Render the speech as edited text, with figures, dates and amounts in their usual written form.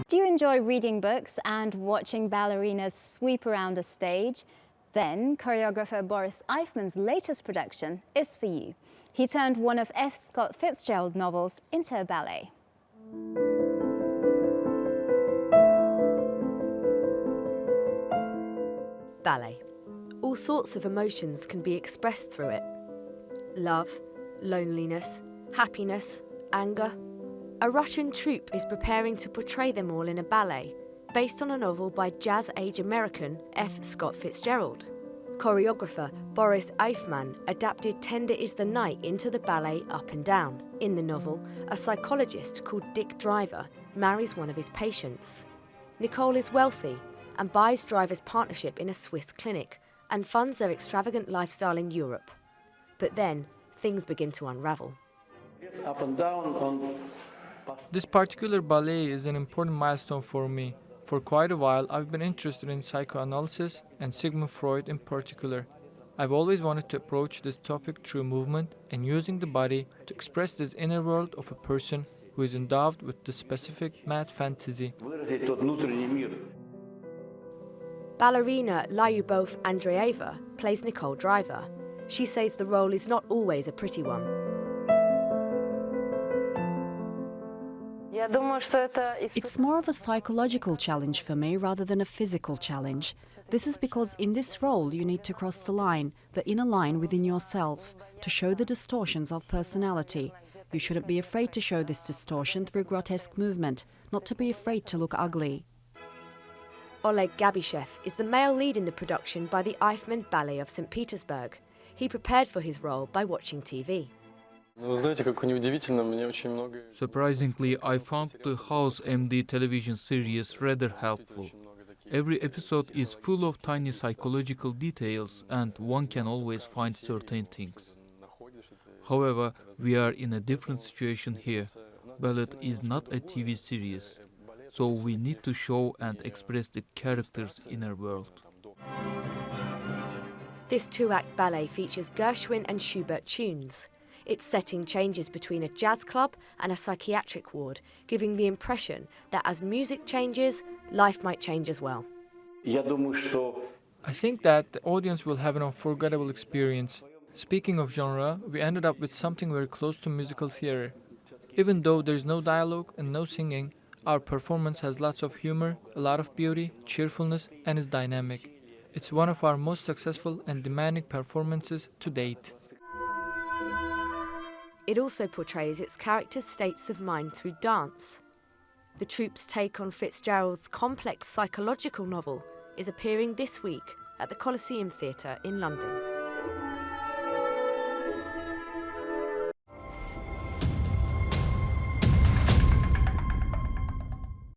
Do you enjoy reading books and watching ballerinas sweep around a stage? Then choreographer Boris Eifman's latest production is for you. He turned one of F Scott Fitzgerald novels into a ballet. Ballet. All sorts of emotions can be expressed through it. Love, loneliness, happiness, anger. A Russian troupe is preparing to portray them all in a ballet, based on a novel by jazz-age American F Scott Fitzgerald. Choreographer Boris Eifman adapted Tender is the Night into the ballet Up and Down. In the novel, a psychologist called Dick Driver marries one of his patients. Nicole is wealthy and buys Driver's partnership in a Swiss clinic and funds their extravagant lifestyle in Europe. But then, things begin to unravel. Up and down. This particular ballet is an important milestone for me. For quite a while, I've been interested in psychoanalysis and Sigmund Freud in particular. I've always wanted to approach this topic through movement and using the body to express this inner world of a person who is endowed with the specific mad fantasy. Ballerina Lyubov Andreeva plays Nicole Driver. She says the role is not always a pretty one. It's more of a psychological challenge for me rather than a physical challenge. This is because in this role you need to cross the line, the inner line within yourself, to show the distortions of personality. You shouldn't be afraid to show this distortion through grotesque movement, not to be afraid to look ugly. Oleg Gabyshev is the male lead in the production by the Eifman Ballet of St. Petersburg. He prepared for his role by watching TV. Surprisingly, I found the House MD television series rather helpful. Every episode is full of tiny psychological details and one can always find certain things. However, we are in a different situation here. Ballet is not a TV series, so we need to show and express the characters' inner world. This two-act ballet features Gershwin and Schubert tunes. Its setting changes between a jazz club and a psychiatric ward, giving the impression that as music changes, life might change as well. I think that the audience will have an unforgettable experience. Speaking of genre, we ended up with something very close to musical theater. Even though there is no dialogue and no singing, our performance has lots of humor, a lot of beauty, cheerfulness, and is dynamic. It's one of our most successful and demanding performances to date. It also portrays its characters' states of mind through dance. The troupe's take on Fitzgerald's complex psychological novel is appearing this week at the Coliseum Theatre in London.